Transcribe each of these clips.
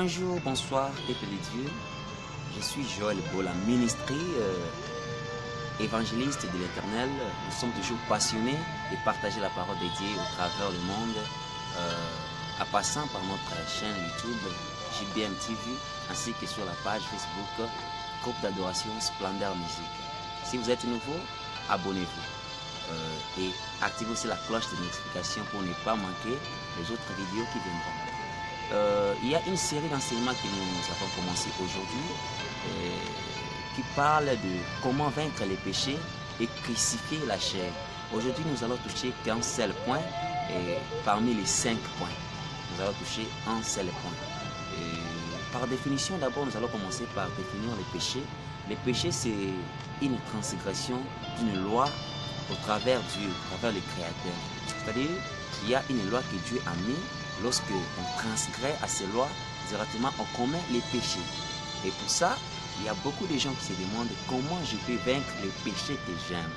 Bonjour, bonsoir, peuple de Dieu. Je suis Joël Bola, ministre, évangéliste de l'Éternel. Nous sommes toujours passionnés de partager la parole de Dieu au travers du monde, en passant par notre chaîne YouTube JBM TV, ainsi que sur la page Facebook Groupe d'adoration Splendeur Musique. Si vous êtes nouveau, abonnez-vous et activez aussi la cloche de notification pour ne pas manquer les autres vidéos qui viendront. Il y a une série d'enseignements que nous avons commencé aujourd'hui qui parle de comment vaincre les péchés et crucifier la chair. Aujourd'hui, nous allons toucher qu'un seul point et parmi les 5 points. Nous allons toucher un seul point. Par définition, d'abord, nous allons commencer par définir les péchés. Les péchés, c'est une transgression d'une loi au travers Dieu, au travers le Créateur. C'est-à-dire qu'il y a une loi que Dieu a mise. Lorsque on transgresse à ces lois, directement on commet les péchés. Et pour ça, il y a beaucoup de gens qui se demandent comment je peux vaincre les péchés que j'aime.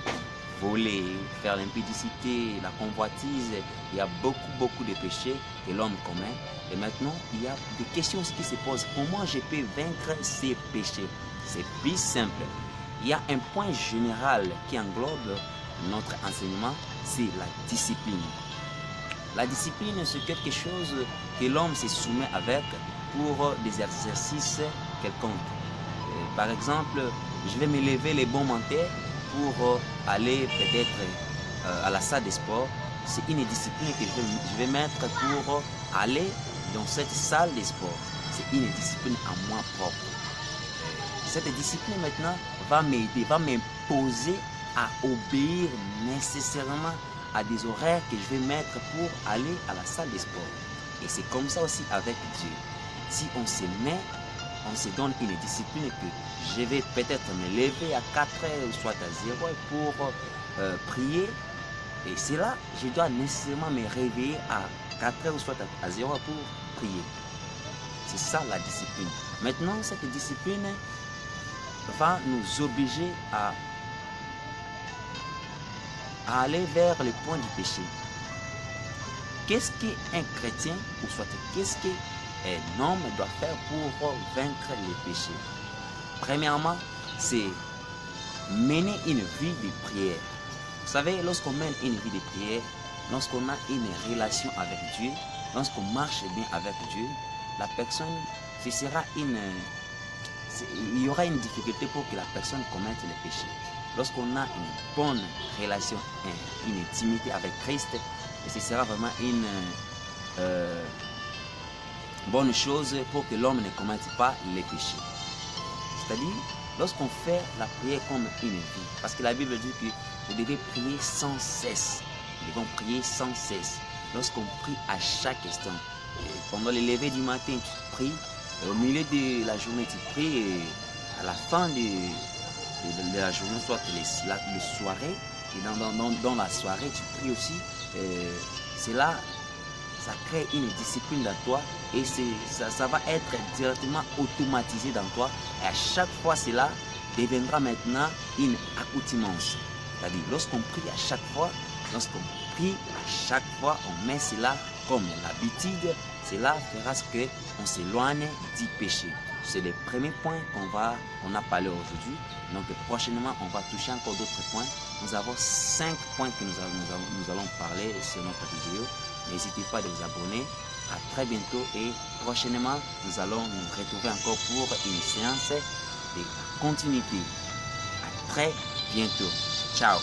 Voler, faire l'impudicité, la convoitise, il y a beaucoup de péchés que l'homme commet. Et maintenant, il y a des questions qui se posent. Comment je peux vaincre ces péchés? C'est plus simple. Il y a un point général qui englobe notre enseignement, c'est la discipline. La discipline, c'est quelque chose que l'homme se soumet avec pour des exercices quelconques. Par exemple, je vais me lever les bons matins pour aller peut-être à la salle de sport. C'est une discipline que je vais mettre pour aller dans cette salle de sport. C'est une discipline à moi propre. Cette discipline maintenant va m'aider, va m'imposer à obéir nécessairement à des horaires que je vais mettre pour aller à la salle de sport. Et c'est comme ça aussi avec Dieu. Si on se met, on se donne une discipline que je vais peut-être me lever à 4 heures, soit à 0 heure pour prier. Et c'est là, je dois nécessairement me réveiller à 4 heures, soit à 0 heure pour prier. C'est ça la discipline. Maintenant, cette discipline va nous obliger à aller vers le point du péché. Qu'est-ce qu'un chrétien, ou soit qu'est-ce qu'un homme doit faire pour vaincre les péchés? Premièrement, c'est mener une vie de prière. Vous savez, lorsqu'on mène une vie de prière, lorsqu'on a une relation avec Dieu, lorsqu'on marche bien avec Dieu, la personne, il y aura une difficulté pour que la personne commette le péché. Lorsqu'on a une bonne relation, une intimité avec Christ, ce sera vraiment une bonne chose pour que l'homme ne commette pas les péchés. C'est-à-dire, lorsqu'on fait la prière comme une vie, parce que la Bible dit que vous devez prier sans cesse. Nous devons prier sans cesse. Lorsqu'on prie à chaque instant, pendant le lever du matin, tu pries, au milieu de la journée, tu pries, et à la fin de la journée, soit les soirées, et dans la soirée, tu pries aussi. Cela, ça crée une discipline dans toi et ça va être directement automatisé dans toi. Et à chaque fois, cela deviendra maintenant une accoutumance. C'est-à-dire, lorsqu'on prie à chaque fois, on met cela comme l'habitude. Cela fera ce qu'on s'éloigne du péché. C'est le premier point qu'on a parlé aujourd'hui. Donc prochainement, on va toucher encore d'autres points. Nous avons 5 points que nous allons parler sur notre vidéo. N'hésitez pas à vous abonner. À très bientôt et prochainement, nous allons nous retrouver encore pour une séance de continuité. À très bientôt. Ciao.